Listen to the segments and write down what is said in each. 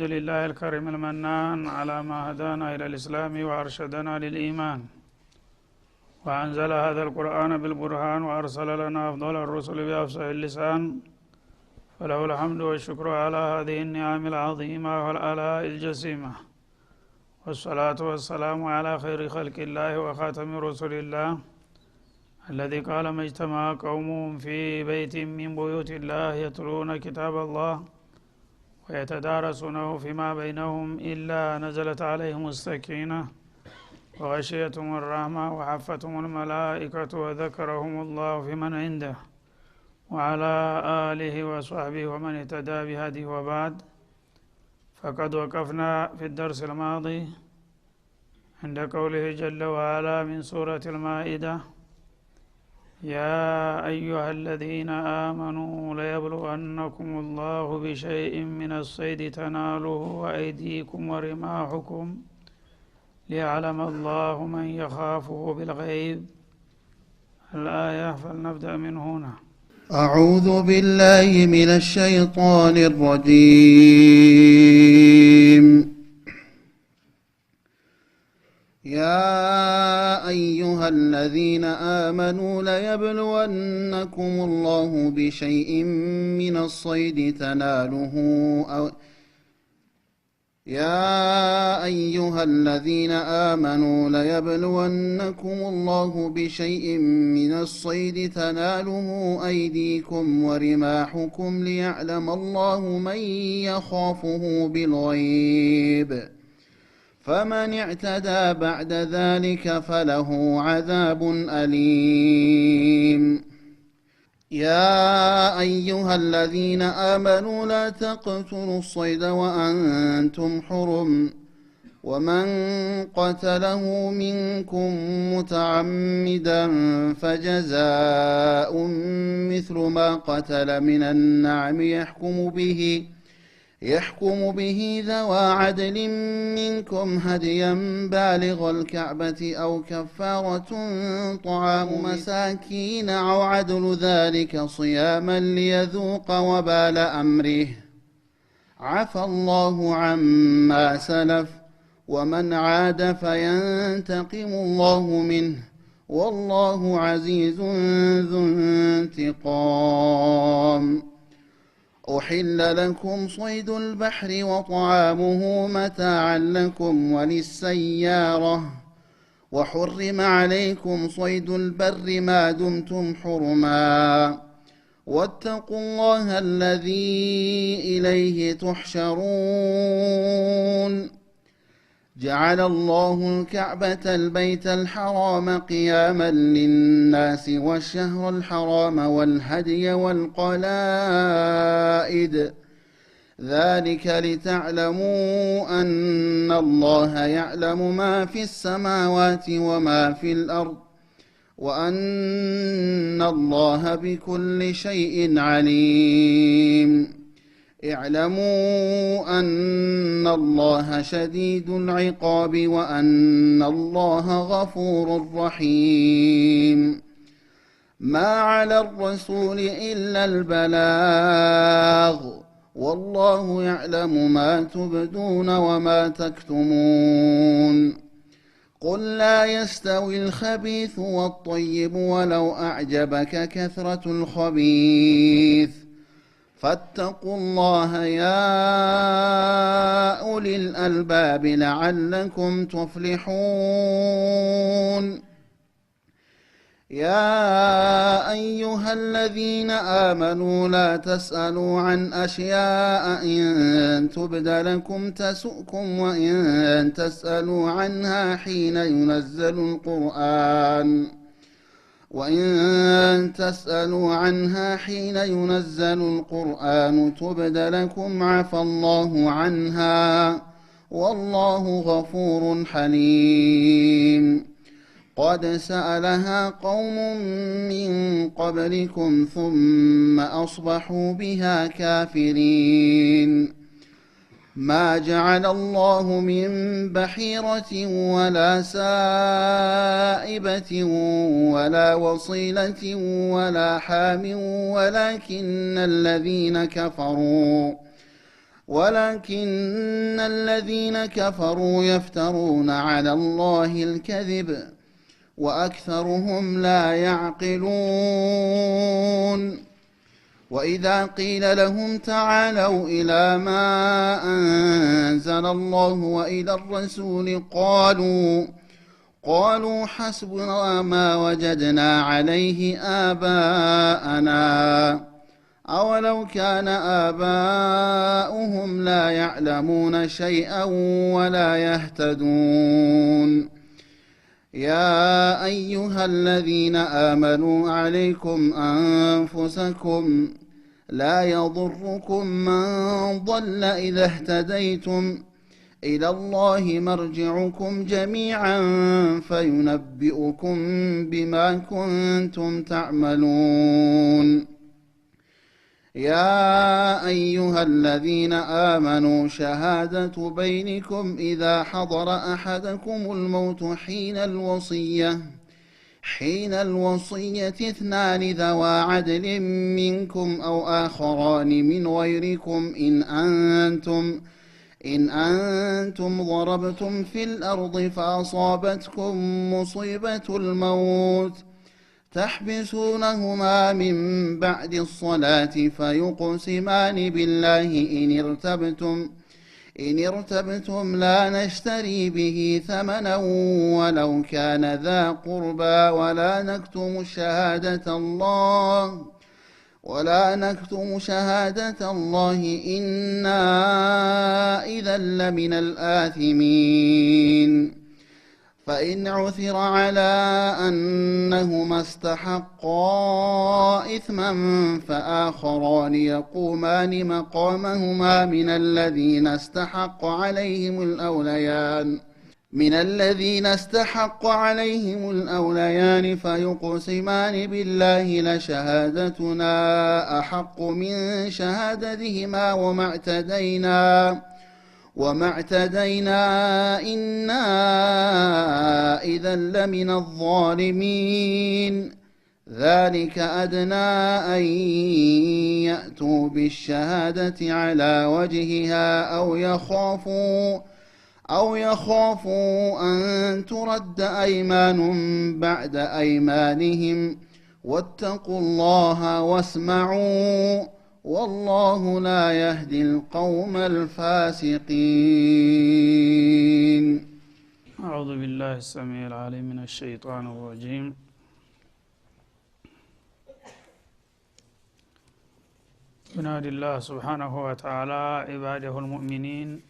الحمد لله الكريم المنان على ما هدانا إلى الإسلام وأرشدنا للإيمان، وأنزل هذا القرآن بالبرهان وأرسل لنا أفضل الرسل بأفصح اللسان، فله الحمد والشكر على هذه النعم العظيمة والآلاء الجسيمة، والصلاة والسلام على خير خلق الله وخاتم رسل الله الذي قال ما اجتمع قوم في بيت من بيوت الله يتلون كتاب الله ويتدارسونه فيما بينهم إلا نزلت عليهم السكينة وغشيتهم الرحمة وحفتهم الملائكة وذكرهم الله في من عنده وعلى آله وصحبه ومن اهتدى بهديه. وبعد، فقد وقفنا في الدرس الماضي عند قوله جل وعلا من سورة المائدة: يا أيها الذين آمنوا ليبلونكم الله بشيء من الصيد تناله أيديكم ورماحكم ليعلم الله من يخافه بالغيب. الآية، فلنبدأ من هنا. أعوذ بالله من الشيطان الرجيم. يا أيها الذين آمنوا ليبلونكم الله بشيء من الصيد تناله يا أيها الذين آمنوا ليبلونكم الله بشيء من الصيد تناله أيديكم ورماحكم ليعلم الله من يخافه بالغيب، فمن اعتدى بعد ذلك فله عذاب أليم. يا أيها الذين آمنوا لا تقتلوا الصيد وأنتم حرم، ومن قتله منكم متعمدا فجزاء مثل ما قتل من النعم يحكم به ذوى عدل منكم هديا بالغ الكعبة أو كفارة طعام مساكين أو عدل ذلك صياما ليذوق وبال أمره. عفى الله عما سلف، ومن عاد فينتقم الله منه، والله عزيز ذو انتقام. أحل لكم صيد البحر وطعامه متاعا لكم وللسيارة، وحرم عليكم صيد البر ما دمتم حرما، واتقوا الله الذي إليه تحشرون. جعل الله الكعبة البيت الحرام قياما للناس والشهر الحرام والهدي والقلائد، ذلك لتعلموا أن الله يعلم ما في السماوات وما في الأرض، وأن الله بكل شيء عليم. اعلموا أن الله شديد العقاب وأن الله غفور رحيم. ما على الرسول إلا البلاغ، والله يعلم ما تبدون وما تكتمون. قل لا يستوي الخبيث والطيب ولو أعجبك كثرة الخبيث، فاتقوا الله يا أولي الألباب لعلكم تفلحون. يا أيها الذين آمنوا لا تسألوا عن أشياء إن تبد لكم تسؤكم، وإن تسألوا عنها حين ينزل القرآن تبد لكم عفى الله عنها، والله غفور حليم. قد سألها قوم من قبلكم ثم أصبحوا بها كافرين. ما جعل الله من بحيرة ولا سائبة ولا وصيلة ولا حام، ولكن الذين كفروا يفترون على الله الكذب وأكثرهم لا يعقلون وإذا قيل لهم تعالوا إلى ما أنزل الله وإلى الرسول قالوا حسبنا ما وجدنا عليه آباءنا أولو كان آباؤهم لا يعلمون شيئا ولا يهتدون يا أيها الذين آمنوا عليكم أنفسكم لا يضركم من ضل إذا اهتديتم إلى الله مرجعكم جميعا فينبئكم بما كنتم تعملون يا أيها الذين آمنوا شهادة بينكم إذا حضر أحدكم الموت حين الوصية اثنان ذوى عدل منكم أو آخران من غيركم إن أنتم ضربتم في الأرض فأصابتكم مصيبة الموت تحبسونهما من بعد الصلاة فيقسمان بالله إن ارتبتم لا نشتري به ثمنا ولو كان ذا قربى ولا نكتم شهادة الله إنا إذا لمن الآثمين فإن عثر على أنهما استحقا إثما فآخران يقومان مقامهما من الذين استحق عليهم الأوليان فيقسمان بالله لشهادتنا أحق من شهادتهما وما اعتدينا إنا إذا لمن الظالمين ذلك أدنى أن يأتوا بالشهادة على وجهها أو يخافوا أن ترد أيمان بعد أيمانهم واتقوا الله واسمعوا والله لا يهدي القوم الفاسقين أعوذ بالله السميع العليم من الشيطان الرجيم ينادي الله سبحانه وتعالى عباده المؤمنين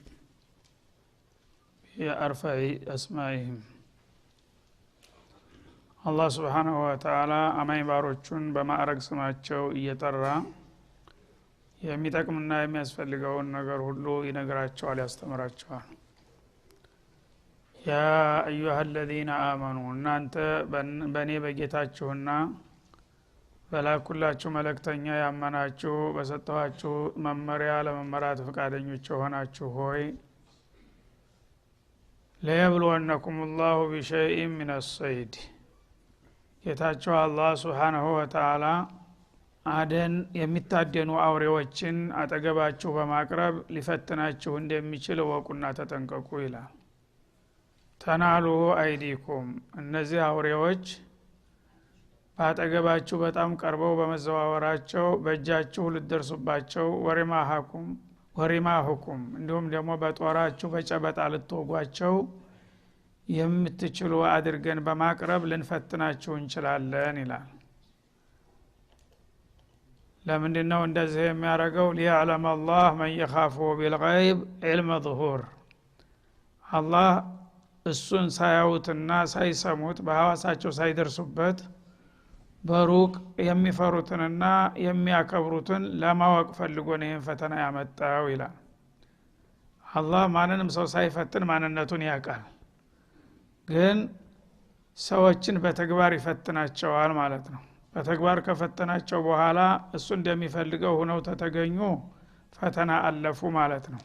بأرفع أسمائهم الله سبحانه وتعالى أمين باروچون بمأرق سماچو እየጠራ የሚጠቅምና የሚያስፈልገውን ነገር ሁሉ ይነግራቸዋል ያስተምራቸዋል ያ አዩሃ الذين آمنوا እናንተ በኔ በጌታችሁና በላኩላችሁ መልእክተኛ ያመናችሁ በሰጠኋችሁ መመሪያ ለመመራት ፈቃደኞች ሆናችሁ ሆይ ለየብሉወነኩም الله بشيء من الصيد ጌታችሁ አላህ Subhanahu Wa Ta'ala አደን የሚታደኑ አውሬዎችን አጠገባችሁ በማቅረብ ሊፈትናችሁ እንደሚችል ወቁና ተጠንቀቁ ይላል ተናሉ አይዲኩም እነዚህ አውሬዎች ባጠገባችሁ በጣም ቀርበው በመዘዋወራቸው በእጃችሁ ልትደርሱባቸው ወሪማሁኩም እንዲሁም ደግሞ በጦራችሁ በጨበጣ ልትወጓቸው የምትችሉ አድርገን በማቅረብ ልንፈትናችሁ እንችላለን ይላል ለምንድነው እንደዚህ የሚያረጋው ሊያዕለም الله من يخافه بالغيب علم ظهور አላህ እሱን ሳያውትና ሳይሰሙት በሐዋሳቸው ሳይደርሱበት በሩቅ የሚፈሩትንና የሚያከብሩትን ለማወቅ ፈልጎ ነው ይሄን ፈተና ያመጣው ይላል አላህ ማንንም ሰው ሳይፈትን ማንነቱን ያውቃል ግን ሰዎችን በተግባር ይፈትናቸዋል ማለት ነው በተግባር ከፈተናቸው በኋላ እሱ እንደሚፈልገው ሆነው ተተገኙ ፈተና አለፉ ማለት ነው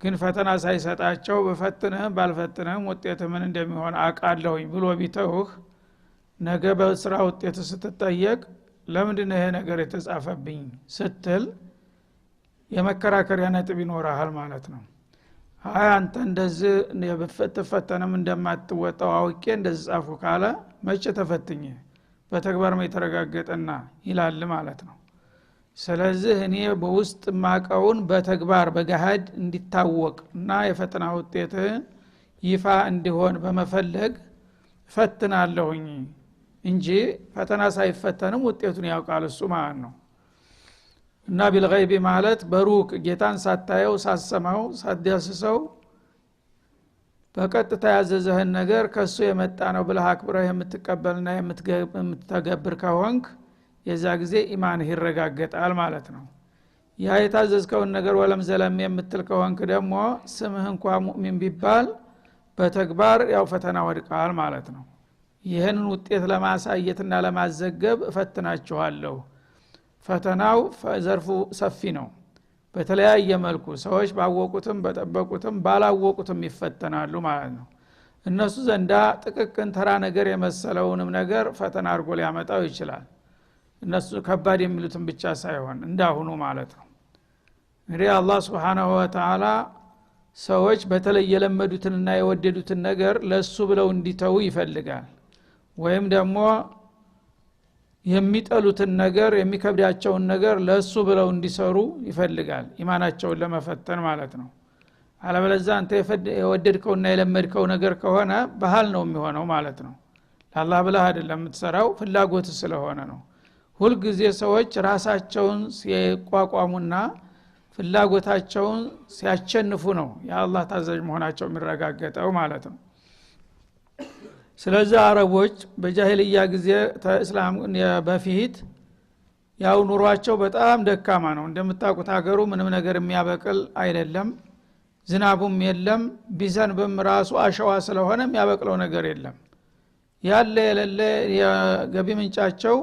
ግን ፈተና ሳይሰጣቸው በፈትነህም ባልፈትነህም ውጤት ምን እንደሚሆን አቃለሁኝ ብሎ ቢተውህ ነገ በስራ ውጤት ስትጠየቅ ለምንድነው ይሄ ነገር የተጻፈብኝ ስትል የመከራከሪያ ነጥብ ይኖርሃል ማለት ነው። አይ አንተ እንደዚህ የበፈተፈተንም እንደማትወጣው አውቄ እንደዚህ ጻፉ ካለ መቼ ተፈትኜ በተግባር የተረጋገጠና ይላል ማለት ነው። ስለዚህ እኔ በውስጥ ማቀውን በተግባር በገሃድ እንዲታወቅ እና የፈተና ውጤት ይፋ እንዲሆን በመፈለግ ፈትናለሁኝ እንጂ ፈተና ሳይፈተንም ውጤቱን ያውቃል እሱ ማለት ነው። እና ቢልገይብ ማለት በሩቅ ጌታን ሳታየው ሳሰማው ሳዳስሰው በቀጥታ ያዘዘህን ነገር ከሱ የመጣ ነው ብለህ አክብረህ የምትቀበልና የምትተገብር ከሆንክ የዛ ጊዜ ኢማንህ ይረጋገጣል ማለት ነው። ያ የታዘዝከውን ነገር ወለም ዘለም የምትል ከሆንክ ደግሞ ስምህ እንኳን ሙእሚን ቢባል በተግባር ያው ፈተና ወድቀሃል ማለት ነው። ይህንን ውጤት ለማሳየትና ለማዘገብ እፈትናችኋለሁ። ፈተናው ዘርፉ ሰፊ ነው። በተለያየ መልኩ ሰዎች ባወቁትም በጠበቁትም ባላወቁትም ይፈተናሉ ማለት ነው። እነሱ ዘንዳ ጥቅቅን ተራ ነገር የመሰለውንም ነገር ፈተና አድርጎ ሊያመጣው ይችላል። እነሱ ከባድ የሚሉትን ብቻ ሳይሆን እንዳሁኑ ማለት ነው። እንግዲህ አላህ Subhanahu Wa Ta'ala ሰዎች በተለይ የለመዱትንና የወደዱትን ነገር ለሱ ብለው እንዲተው ይፈልጋል። ወይም ደግሞ የሚጠሉትን ነገር የሚከብዳቸውን ነገር ለሱ ብለው እንዲሰሩ ይፈልጋል ኢማናቸውን ለመፈተን ማለት ነው። አለበለዚያ አንተ የወደድከውና የለመድከው ነገር ከሆነ ባህል ነው የሚሆነው ማለት ነው። ለአላህ ብለህ አይደለም የምትሰራው ፍላጎት ስለሆነ ነው። ሁሉ ጊዜ ሰዎች ራሳቸውን ሲቋቋሙና ፍላጎታቸውን ሲያቸንፉ ነው የአላህ ታዛዥ መሆናቸው የሚረጋገጠው ማለት ነው። ስለዚህ አረቦች በጃሂልያ ጊዜ እስላም በፊት ያው ኑሯቸው በጣም ደካማ ነው። እንደምታውቁት ሀገሩ ምንም ነገር የሚያበቅል አይደለም። ዝናቡም የለም። ቢዘንብም ራሱ አሸዋ ስለሆነ የሚያበቅለው ነገር የለም። ያለ የሌለ የገቢ ምንጫቸው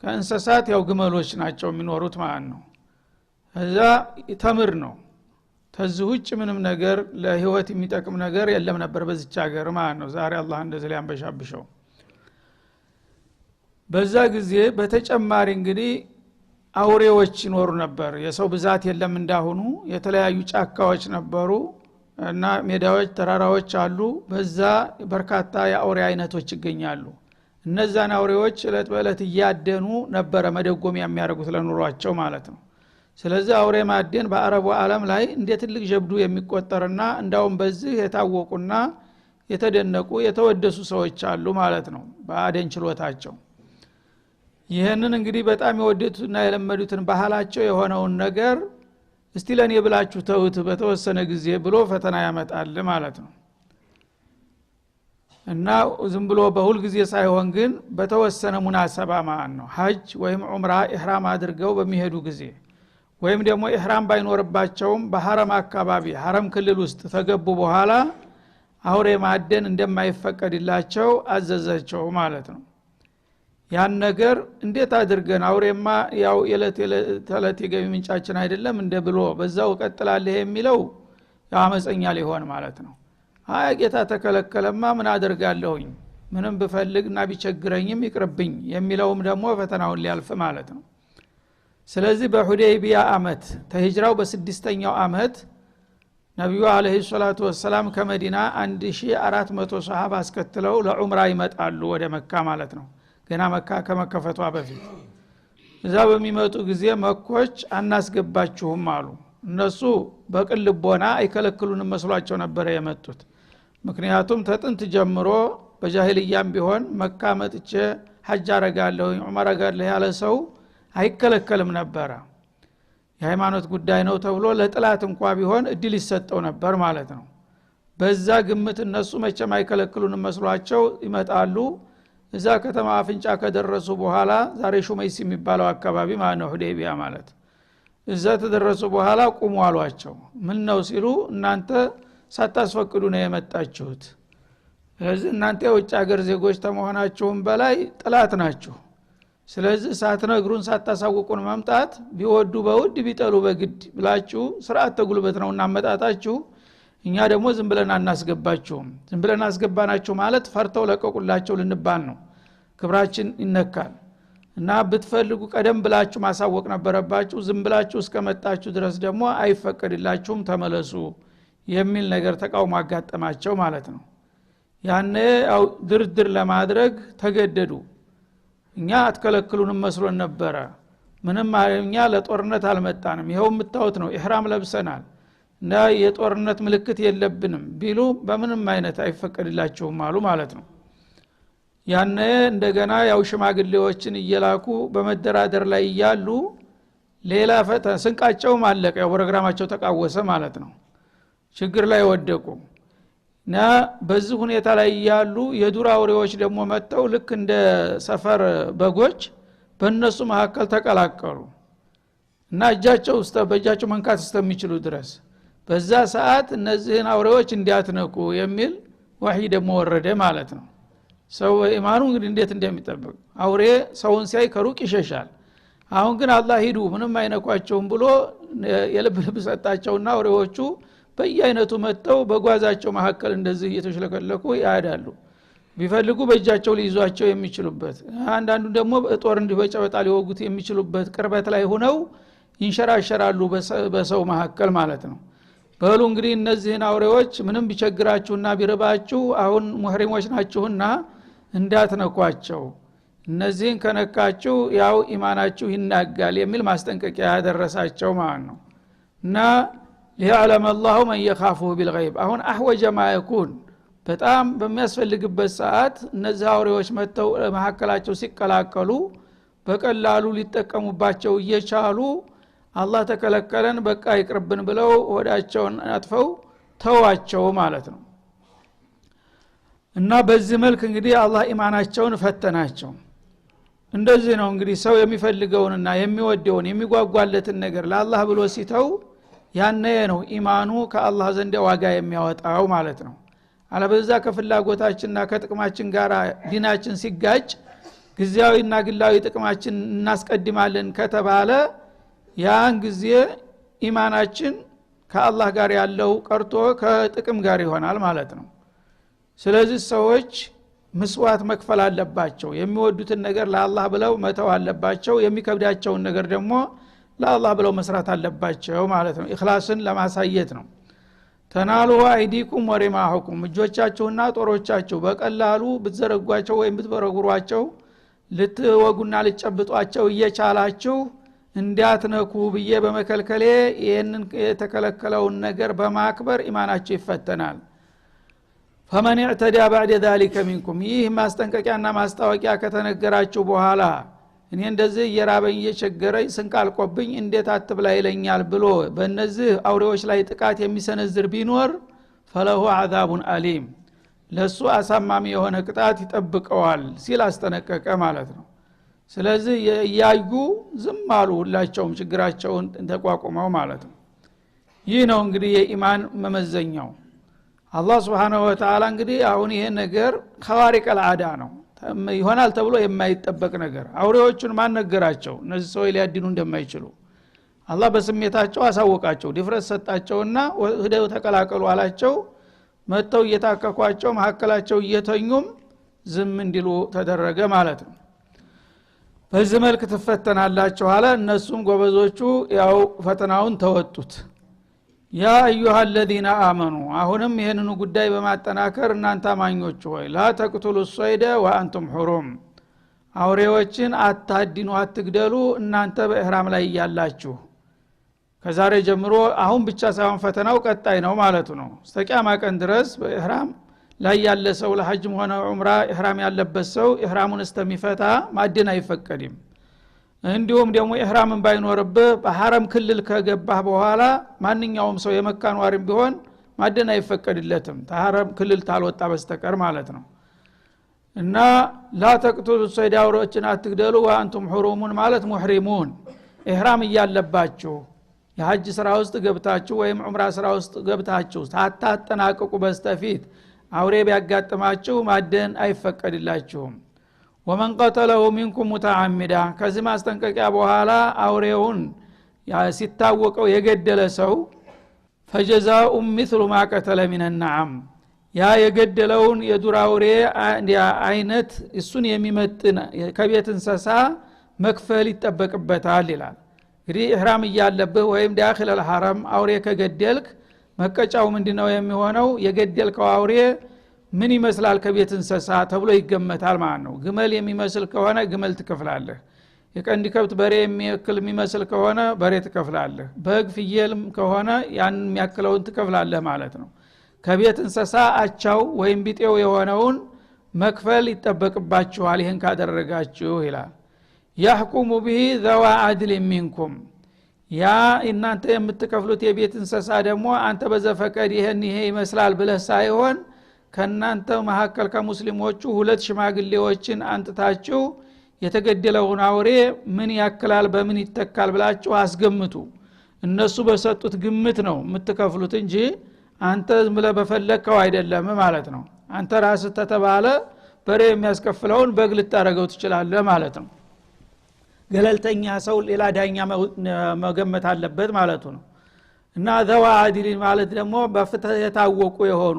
ከእንስሳት ያው ግመሎች ናቸው የሚኖሩት ማለት ነው። እዛ ተምር ነው። ከዚህ ውጭ ምንም ነገር ለህይወት የሚጠቅም ነገር የለም ነበር በዚች ሀገር ማለት ነው። ዛሬ አላህ እንደዚህ ሊያንበሻብሸው። በዛ ጊዜ በተጨማሪ እንግዲህ አውሬዎች ይኖሩ ነበር። የሰው ብዛት የለም እንዳሁኑ። የተለያዩ ጫካዎች ነበሩ እና ሜዳዎች ተራራዎች አሉ። በዛ በርካታ የአውሬ አይነቶች ይገኛሉ። እነዛን አውሬዎች እለት በእለት እያደኑ ነበረ መደጎሚያ የሚያደርጉት ለኑሯቸው ማለት ነው። ስለዚህ አውሬ ማደን በአረቡ ዓለም ላይ እንደ ትልቅ ጀብዱ የሚቆጠርና እንዳውም በዚህ የታወቁና የተደነቁ የተወደሱ ሰዎች አሉ ማለት ነው በአደን ችሎታቸው። ይህንን እንግዲህ በጣም የወደዱትና የለመዱትን ባህላቸው የሆነውን ነገር እስቲ ለኔ ብላችሁ ተውት በተወሰነ ጊዜ ብሎ ፈተና ያመጣል ማለት ነው። እና ዝም ብሎ በሁል ጊዜ ሳይሆን ግን በተወሰነ ሙናሰባ ማለት ነው። ሐጅ ወይም ዑምራ ኢህራም አድርገው በሚሄዱ ጊዜ ወይም ደግሞ ኢህራም ባይኖርባቸውም በሐረም አካባቢ ሐረም ክልል ውስጥ ተገቡ በኋላ አውሬ ማደን እንደማይፈቀድላቸው አዘዛቸው ማለት ነው። ያን ነገር እንዴት አድርገን አውሬማ ያው የለት የገቢ ምንጫችን አይደለም እንደ ብሎ በዛው ቀጥላለህ የሚለው ያመፀኛ ሊሆን ማለት ነው። አይ ጌታ ተከለከለማ ምን አደርጋለሁኝ ምንም ብፈልግና ቢቸግረኝም ይቅርብኝ የሚለውም ደግሞ ፈተናውን ሊያልፍ ማለት ነው። ስለዚህ በሁዴይቢያ አመት ተሂጅራው በ6ኛው አመት ነብዩ አለይሂ ሰላቱ ወሰለም ከመዲና 1400 ሷሃባ አስከትለው ለዑምራ ይመጣሉ ወደ መካ ማለት ነው። ገና መካ ከመከፈቷ በፊት እዛ በሚመጡ ጊዜ መኮች አናስገባችሁም አሉ። እነሱ በቅልቦና አይከለክሉን መስሏቸው ነበር የመጡት። ምክንያቱም ተጥንት ጀምሮ በጃሂልያም ቢሆን መካ መጥቼ ሐጅ አረጋለሁ ዑምራ አረጋለሁ ያለ ሰው አይከለከልም ነበር። የሃይማኖት ጉዳይ ነው ተብሎ ለጥላት እንኳን ቢሆን እድል ይሰጠው ነበር ማለት ነው። በዛ ግምት እነሱ መቼም አይከለክሉን መስሏቸው ይመጣሉ። እዛ ከተማ አፍንጫ ከደረሱ በኋላ ዛሬ ሹመይስ የሚባለው አካባቢ ማለት ነው ሁዴይቢያ ማለት እዛ ተደረሱ በኋላ ቁሙ አሏቸው። ምን ነው ሲሉ እናንተ ሳታስፈቅዱ ነው የመጣችሁት። ስለዚህ እናንተ የውጭ ሀገር ዜጎች ተመሆናችሁም በላይ ጥላት ናችሁ። ስለዚህ ሳትነግሩን ሳታሳውቁን መምጣት ቢወዱ በውድ ቢጠሉ በግድ ብላችሁ ስርዓት ተጉልበት ነው እናመጣጣችሁ። እኛ ደግሞ ዝም ብለን አናስገባችሁም። ዝም ብለን አስገባናችሁ ማለት ፈርተው ለቀቁላቸው ልንባል ነው። ክብራችን ይነካል። እና ብትፈልጉ ቀደም ብላችሁ ማሳወቅ ነበረባችሁ ዝም ብላችሁ እስከመጣችሁ ድረስ ደግሞ አይፈቀድላችሁም ተመለሱ የሚል ነገር ተቃውሞ አጋጠማቸው ማለት ነው ያኔ ያው ድርድር ለማድረግ ተገደዱ እኛ አትከለክሉንም መስሎን ነበረ ምንም እኛ ለጦርነት አልመጣንም ይሄው የምታውት ነው ኢህራም ለብሰናል እና የጦርነት ምልክት የለብንም ቢሉ በምንም አይነት አይፈቀድላችሁም አሉ ማለት ነው ያኔ እንደገና ያው ሽማግሌዎችን እየላኩ በመደራደር ላይ ያሉ ሌላ ፈተና ስንቃቸው ማለቀ ያው ፕሮግራማቸው ተቃወሰ ማለት ነው ችግር ላይ ወደቁ እና በዚህ ሁኔታ ላይ ያሉ የዱር አውሬዎች ደግሞ መጣው ልክ እንደ ሰፈር በጎች በእነሱ መካከል ተቀላቀሉ እና በእጃቸው መንካት ስለሚችሉ ድረስ በዛ ሰዓት እነዚህን አውሬዎች እንዲያትነኩ የሚል ወህይ ደግሞ ወረደ ማለት ነው ሰው ኢማኑ እንግዲህ እንዴት እንደሚጠብቅ አውሬ ሰውን ሲያይ ከሩቅ ይሸሻል አሁን ግን አላህ ሂዱ ምንም አይነኳቸውም ብሎ የልብ ሰጣቸውና አውሬዎቹ በየአይነቱ መጥተው በጓዛቸው መካከል እንደዚህ እየተሽለከለኩ ያዳሉ ቢፈልጉ በእጃቸው ሊይዟቸው የሚችሉበት አንዳንዱ ደግሞ ጦር እንዲበጨበጣ ሊወጉት የሚችሉበት ቅርበት ላይ ሆነው ይንሸራሸራሉ በሰው መካከል ማለት ነው በሉ እንግዲህ እነዚህን አውሬዎች ምንም ቢቸግራችሁና ቢረባችሁ አሁን ሙህሪሞች ናችሁና እንዳትነኳቸው እነዚህን ከነካችሁ ያው ኢማናችሁ ይናጋል የሚል ማስጠንቀቂያ ያደረሳቸው ማለት ነው እና ሊያዕለም الله من يخافه بالغيب አሁን አህወጀ ما يكون በጣም በሚያስፈልግበት ሰዓት እነዚህ አውሬዎች መተው መሐከላቸው ሲቀላቀሉ በቀላሉ ሊጠቀሙባቸው እየቻሉ አላህ ተከለከለን በቃ ይቅርብን ብለው ወዳቸውን አጥፈው ተዋቸው ማለት ነው እና በዚህ መልክ እንግዲህ አላህ ኢማናቸውን ፈተናቸው እንደዚህ ነው እንግዲህ ሰው የሚፈልገውንና የሚወደውን የሚጓጓለትን ነገር ለአላህ ብሎ ሲተው ያነ ነው ኢማኑ ከአላህ ዘንድ ዋጋ የሚያወጣው ማለት ነው አለበዛ ከፍላጎታችንና ከጥቅማችን ጋር ዲናችን ሲጋጭ ግዚያዊና ግላዊ ጥቅማችን እናስቀድማለን ከተባለ ያን ጊዜ ኢማናችን ከአላህ ጋር ያለው ቀርቶ ከጥቅም ጋር ይሆናል ማለት ነው ስለዚህ ሰዎች መስዋዕት መክፈል አለባቸው የሚወዱትን ነገር ለአላህ ብለው መተው አለባቸው የሚከብዳቸውን ነገር ደግሞ ለአላህ ብለው መስራት አለባቸው ማለት ነው ኢኽላስን ለማሳየት ነው ተናሉ አይዲኩም ወሪማሁኩም እጆቻችሁና ጦሮቻችሁ በቀላሉ ብትዘረጓቸው ወይም ብትበረጉሯቸው ልትወጉና ልትጨብጧቸው እየቻላችሁ እንዲያትነኩ ብዬ በመከልከሌ ይሄንን የተከለከለውን ነገር በማክበር ኢማናችሁ ይፈተናል فمن اعتدى بعد ذلك منكم ይህ ማስጠንቀቂያና ማስታወቂያ ከተነገራችሁ በኋላ እኔ እንደዚህ የራበኝ የቸገረኝ ስንቃልቆብኝ እንዴት አትብላ ይለኛል ብሎ በእነዚህ አውሬዎች ላይ ጥቃት የሚሰነዝር ቢኖር فله عذاب أليم ለሱ አሳማሚ የሆነ ቅጣት ይጠብቀዋል ሲል አስጠነቀቀ ማለት ነው ስለዚህ ያዩ ዝም አሉ ሁላቸውም ችግራቸውን ተቋቁመው ማለት ነው ይህ ነው እንግዲህ የኢማን መመዘኛው አላህ Subhanahu Wa Ta'ala እንግዲህ አሁን ይሄ ነገር ኸዋሪቅ العاده ነው ይሆናል ተብሎ የማይጠበቅ ነገር አውሬዎቹን ማን ነገራቸው እነዚህ ሰዎች ሊያድኑ እንደማይችሉ አላህ በስሜታቸው አሳወቃቸው ድፍረት ሰጣቸውና ወደው ተቀላቀሉ አላቸው መተው እየታከኳቸው መሐከላቸው እየተኙም ዝም እንዲሉ ተደረገ ማለት ነው በዚህ መልክ ተፈተናላችሁ አለ እነሱም ጎበዞቹ ያው ፈተናውን ተወጡት ያ አዩሃ الذين آمنوا አሁንም ይሄንን ጉዳይ በማጠናከር እናንተ አማኞች ሆይ ላ ተቅቱሉ الصيد وانتم حرم አውሬዎችን አታድኑ አትግደሉ እናንተ በኢህራም ላይ ያላችሁ ከዛሬ ጀምሮ አሁን ብቻ ሳይሆን ፈተናው ቀጣይ ነው ማለት ነው እስከቂያማ ቀን ድረስ በኢህራም ላይ ያለ ሰው ለሐጅም ሆነ ዑምራ ኢህራም ያለበት ሰው ኢህራሙን እስተሚፈታ ማድን አይፈቀድም እንዲሁም ደግሞ ኢህራምን ባይኖርብህ በሐረም ክልል ከገባህ በኋላ ማንኛውም ሰው የመካ ነዋሪም ቢሆን ማድን አይፈቀድለትም ተሐረም ክልል ታልወጣ በስተቀር ማለት ነው እና ላ ተቅቱሉ الصيد አውሬዎችን አትግደሉ ወአንቱም ሁሩሙን ማለት ሙህሪሙን ኢህራም እያለባችሁ የሐጅ ስራ ውስጥ ገብታችሁ ወይም ዑምራ ስራ ውስጥ ገብታችሁ ሳታጠናቅቁ በስተፊት አውሬ ቢያጋጥማችሁ ማደን አይፈቀድላችሁም ومن قتله منكم متعمدا ከዚህ ማስጠንቀቂያ በኋላ አውሬውን ሲታወቀው የገደለ ሰው فجزاء مثل ما قتل من النعم ያ የገደለውን የዱር አውሬ አይነት እሱን የሚመጥን ከቤት እንስሳ መክፈል ይጠበቅበታል ይላል። እንግዲህ ኢህራም እያለብህ ወይም ዳኺል الحرم አውሬ ከገደልክ መቀጫው ምንድነው የሚሆነው? የገደልከው አውሬ ምን ይመስላል ከቤት እንስሳ ተብሎ ይገመታል ማለት ነው። ግመል የሚመስል ከሆነ ግመል ትከፍላለህ። የቀንድ ከብት በሬ የሚመስል ከሆነ በሬ ትከፍላለህ። በግ ፍየልም ከሆነ ያን የሚያክለውን ትከፍላለህ ማለት ነው። ከቤት እንስሳ አቻው ወይም ቢጤው የሆነውን መክፈል ይጠበቅባችኋል ይሄን ካደረጋችሁ ይላል። يحكم به ذو عدل منكم ያ እናንተ የምትከፍሉት የቤት እንስሳ ደግሞ አንተ በዘፈቀድ ይሄ ይመስላል ብለህ ሳይሆን ከናንተ መሐከል ከሙስሊሞቹ ሁለት ሽማግሌዎችን አንጥታችሁ የተገደለውን አውሬ ምን ያክላል በምን ይተካል ብላችሁ አስገምቱ። እነሱ በሰጡት ግምት ነው የምትከፍሉት እንጂ አንተ ዝም ብለህ በፈለከው አይደለም ማለት ነው። አንተ ራስህ ተተባለ በሬ የሚያስከፍለውን በግ ልታረገው ትችላለህ ማለት ነው። ገለልተኛ ሰው ሌላ ዳኛ መገመት አለበት ማለቱ ነው። እና ዘዋ አዲሊን ማለት ደግሞ በፍትህ የታወቁ የሆኑ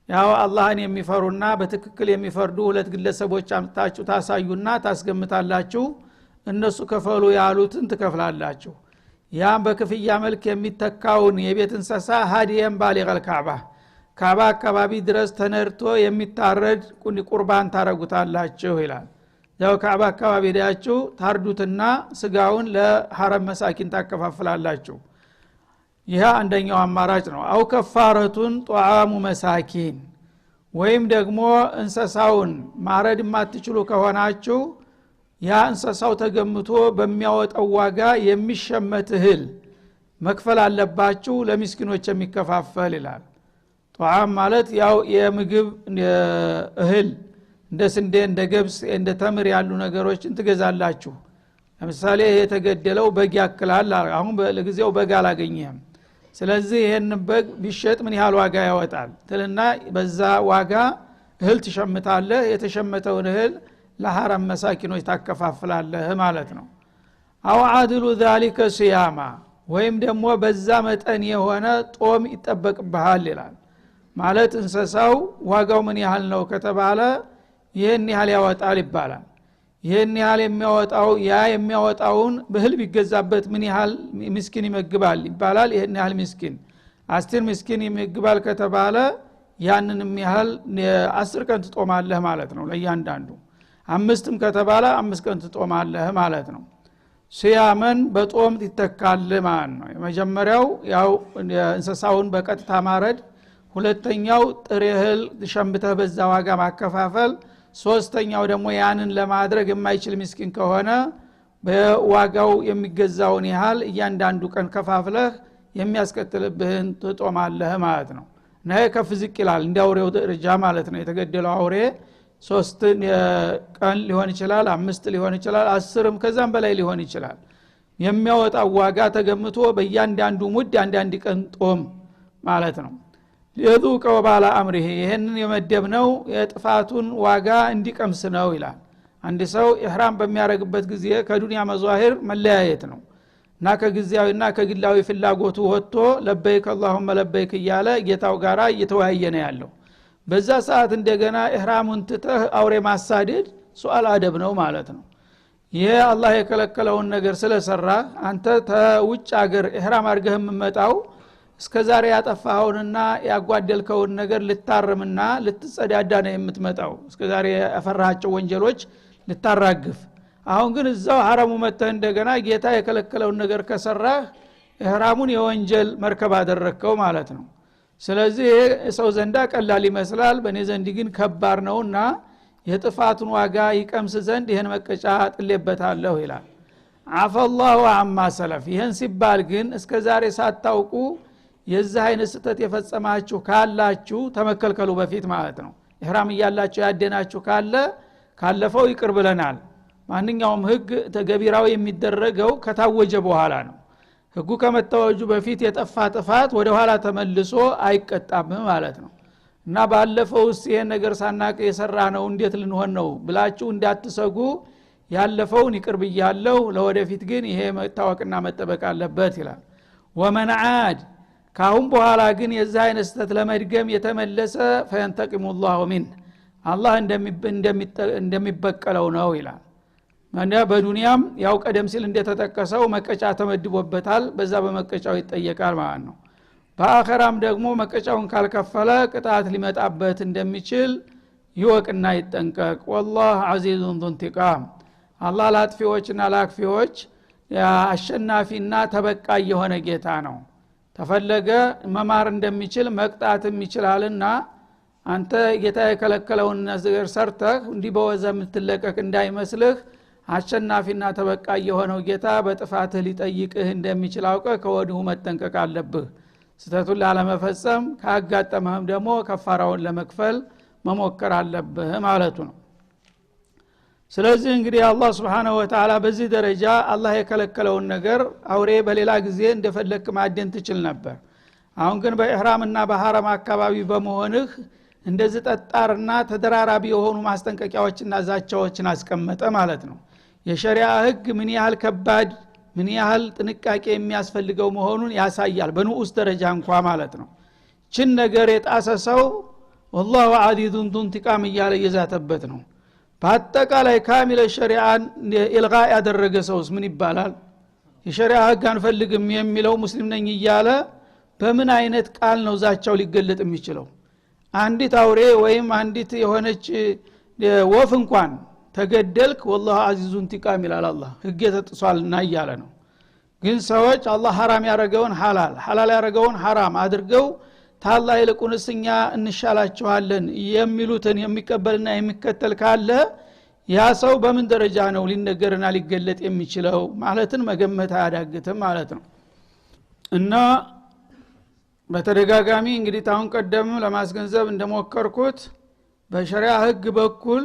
ያው አላህን የሚፈሩና በትክክል የሚፈርዱ ሁለት ግለሰቦች አምጣችሁ ታሳዩና ታስገምታላችሁ። እነሱ ከፈሉ ያሉትን ትከፍላላችሁ። ያ በክፍያ መልክ የሚተካውን የቤት እንስሳ ሀዲየን ባሊገል ካዕባ አካባቢ ድረስ ተነርቶ የሚታረድ ቁርባን ታረጉታላችሁ ይላል። ያው ካዕባ አካባቢ ዳያችሁ ታርዱትና ስጋውን ለሐረም መሳኪን ታከፋፍላላችሁ። ይሄ አንደኛው አማራጭ ነው። አው ከፋረቱን ጧዓሙ መሳኪን ወይም ደግሞ እንስሳውን ማረድ ማትችሉ ከሆናችሁ ያ እንስሳው ተገምቶ በሚያወጣው ዋጋ የሚሸመት እህል መክፈል አለባችሁ ለሚስኪኖች የሚከፋፈል ይላል። ጧዓም ማለት ያው የምግብ እህል እንደ ስንዴ እንደ ገብስ እንደ ተምር ያሉ ነገሮችን ትገዛላችሁ። ለምሳሌ የተገደለው በግ ያክላል። አሁን ለጊዜው በግ አላገኘህም። ስለዚህ ይሄን በግ ቢሸጥ ምን ያህል ዋጋ ያወጣል ትልና በዛ ዋጋ እህል ትሸምታለህ። የተሸመተውን እህል ለሐረም መሳኪኖች ታከፋፍላለህ ማለት ነው። አው አድሉ ذلك ሲያማ ወይም ደግሞ በዛ መጠን የሆነ ጦም ይጠበቅብሃል ይላል። ማለት እንስሳው ዋጋው ምን ያህል ነው ከተባለ ይሄን ያህል ያወጣል ይባላል። ይሄን ያህል የሚያወጣውን በህል ቢገዛበት ምን ያህል ምስኪን ይመግባል ይባላል። ይሄን ያህል ምስኪን 10 ምስኪን ይመግባል ከተባለ ያንንም ያህል 10 ቀን ትጦማለህ ማለት ነው ለእያንዳንዱ። 5ም ከተባለ 5 ቀን ትጦማለህ ማለት ነው። ሲያመን በጦም ይተካል ማለት ነው። የመጀመሪያው ያው እንስሳውን በቀጥታ ማረድ፣ ሁለተኛው ጥሬ እህል ሸምተህ በዛ ዋጋ ማከፋፈል፣ ሶስተኛው ደግሞ ያንን ለማድረግ የማይችል ምስኪን ከሆነ በዋጋው የሚገዛውን ያህል እያንዳንዱ ቀን ከፋፍለህ የሚያስከትልብህን ትጦማለህ ማለት ነው። ነይ ከፍ ዝቅ ይላል እንዲያውሬው ደረጃ ማለት ነው። የተገደለው አውሬ 3 ቀን ሊሆን ይችላል፣ 5 ሊሆን ይችላል፣ 10ም ከዛም በላይ ሊሆን ይችላል። የሚያወጣው ዋጋ ተገምቶ በእያንዳንዱ ሙድ አንዳንድ ቀን ጦም ማለት ነው። ለذوቀው ባላ አምሪህ ይሄንን የመደብነው የጥፋቱን ዋጋ እንዲቀምስ ነው ይላል። አንድ ሰው ኢህራም በሚያረግበት ጊዜ ከዱንያ መዟሂር መለያየት ነው እና ከጊዜያዊና ከግላዊ ፍላጎቱ ወጥቶ ለበይክ اللهم ለበይክ እያለ ጌታው ጋራ እየተወያየ ነው ያለው። በዛ ሰዓት እንደገና ኢህራሙን ትተህ አውሬ ማሳደድ ሱአል አደብ ነው ማለት ነው። ይሄ አላህ የከለከለውን ነገር ስለሰራ አንተ ተውጭ ሀገር ኢህራም አርገህ መጣው እስከዛሬ ያጠፋውንና ያጓደልከውን ነገር ልታርምና ልትጸዳዳ ነው የምትመጣው። እስከዛሬ ያፈራሃቸው ወንጀሎች ልታራግፍ። አሁን ግን እዛው ሐረሙ መተህ እንደገና ጌታ የከለከለውን ነገር ከሰራህ ኢህራሙን የወንጀል መርከብ አደረከው ማለት ነው። ስለዚህ ሰው ዘንዳ ቀላል ይመስላል፣ በኔ ዘንድ ግን ከባድ ነውና የጥፋቱን ዋጋ ይቀምስ ዘንድ ይሄን መቀጫ ጥሌበታለሁ ይላል። አፈላሁ አማ ሰለፍ። ይሄን ሲባል ግን እስከዛሬ ሳታውቁ የዚህ አይነት ስተት የፈጸማችሁ ካላችሁ ተመከልከሉ በፊት ማለት ነው። ኢህራም እያላችሁ ያደናችሁ ካለፈው ይቅር ብለናል። ማንኛውም ህግ ተገቢራው የሚደረገው ከታወጀ በኋላ ነው። ህጉ ከመታወጁ በፊት የጠፋ ጥፋት ወደ ኋላ ተመልሶ አይቀጣም ማለት ነው። እና ባለፈው ይሄን ነገር ሳናቀ የሰራ ነው እንዴት ልንሆን ነው ብላችሁ እንዳትሰጉ ያለፈውን ይቅር ብያለሁ፣ ለወደፊት ግን ይሄ መታወቅና መጠበቅ አለበት ይላል። ወመን ዓድ ካሁን በኋላ ግን የዛ አይነት ስተት ለመድገም የተመለሰ ፈየንተቂሙ الله منه አላህ እንደሚበቀለው ነው ይላል። ማንያ በዱንያም ያው ቀደም ሲል እንደተጠቀሰው መቀጫ ተመድቦበታል በዛ በመቀጫው ይጠየቃል ማለት ነው በአኺራም ደግሞ መቀጫውን ካልከፈለ ቅጣት ሊመጣበት እንደሚችል ይወቅና ይጠንቀቅ والله عزيز ذو انتقام አላህ ላጥፊዎችና ላክፊዎች አሸናፊና ተበቃይ የሆነ ጌታ ነው ተፈለገ መማር እንደሚችል መቅጣትም ይችላልና አንተ ጌታ የከለከለውን ነገር ሰርተህ እንዲህ በወዘ የምትለቀቅ እንዳይመስልህ አሸናፊና ተበቃይ የሆነው ጌታ በጥፋትህ ሊጠይቅህ እንደሚችል አውቀህ ከወዲሁ መጠንቀቅ አለብህ ስተቱን ላለመፈጸም ካጋጠመህም ደግሞ ከፋራውን ለመክፈል መሞከር አለብህ ማለቱ ነው ስለዚህ እንግዲህ አላህ Subhanahu Wa Ta'ala በዚህ ደረጃ አላህ የከለከለውን ነገር አውሬ በሌላ ጊዜ እንደፈለክ ማደን ትችል ነበር አሁን ግን በኢህራምና በሐረም አካባቢ በመሆንህ እንደዚህ ጠጣርና ተደራራቢ የሆኑ ማስጠንቀቂያዎችና ዛቻዎችን አስቀመጠ ማለት ነው የሸሪዓ ህግ ምን ያህል ከባድ ምን ያህል ጥንቃቄ የሚያስፈልገው መሆኑን ያሳያል በንዑስ ደረጃ እንኳን ማለት ነው ችን ነገር የጣሰ ሰው والله عزيز ذو انتقام እያለ የዛተበት ነው በአጠቃላይ ካሚለ ሸሪዓን ኢልጋ ያደረገ ሰውስ ምን ይባላል የሸሪዓ ህግ አንፈልግም የሚለው ሙስሊም ነኝ እያለ በምን አይነት ቃል ነው ዛቻው ሊገለጥ የሚችለው አንዲት አውሬ ወይም አንዲት የሆነች ወፍ እንኳን ተገደልክ والله عزيز انتقام ይላል አላህ ህግ ተጥሷልና እያለ ነው ግን ሰዎች አላህ ሐራም ያረጋውን ሐላል ያረጋውን ሐራም አድርገው ታላህ ይልቁንስኛ እንሻላችኋለን የሚሉትን የሚቀበልና የሚከተል ካለ ያ ሰው በምን ደረጃ ነው ሊነገርና ሊገለጥ የሚችለው ማለትን መገመት አያዳግትም ማለት ነው እና በተደጋጋሚ እንግዲህ ታውን ቀደም ለማስገንዘብ እንደሞከርኩት በሸሪዓ ህግ በኩል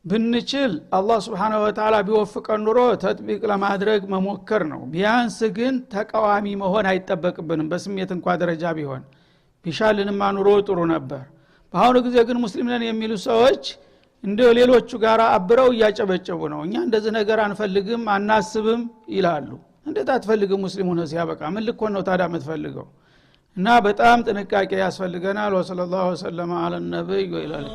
ብንችል አላህ Subhanahu Wa Ta'ala ቢወፍቀን ኑሮ ተጥቢቅ ለማድረግ መሞከር ነው ቢያንስ ግን ተቃዋሚ መሆን አይጠበቅብንም በስሜት እንኳን ደረጃ ቢሆን ቢሻልንማ ኑሮ ጥሩ ነበር በአሁኑ ጊዜ ግን ሙስሊም ነን የሚሉ ሰዎች እንደ ሌሎቹ ጋር አብረው ያጨበጨቡ ነው እኛ እንደዚህ ነገር አንፈልግም አናስብም ይላሉ እንዴት አትፈልግም ሙስሊም ሆነ ሲያበቃ ምን ልኮን ነው ታዲያ የምትፈልገው እና በጣም ጥንቃቄ ያስፈልገናል ወሰለላሁ ዐለ ነብይ ወኢላሂ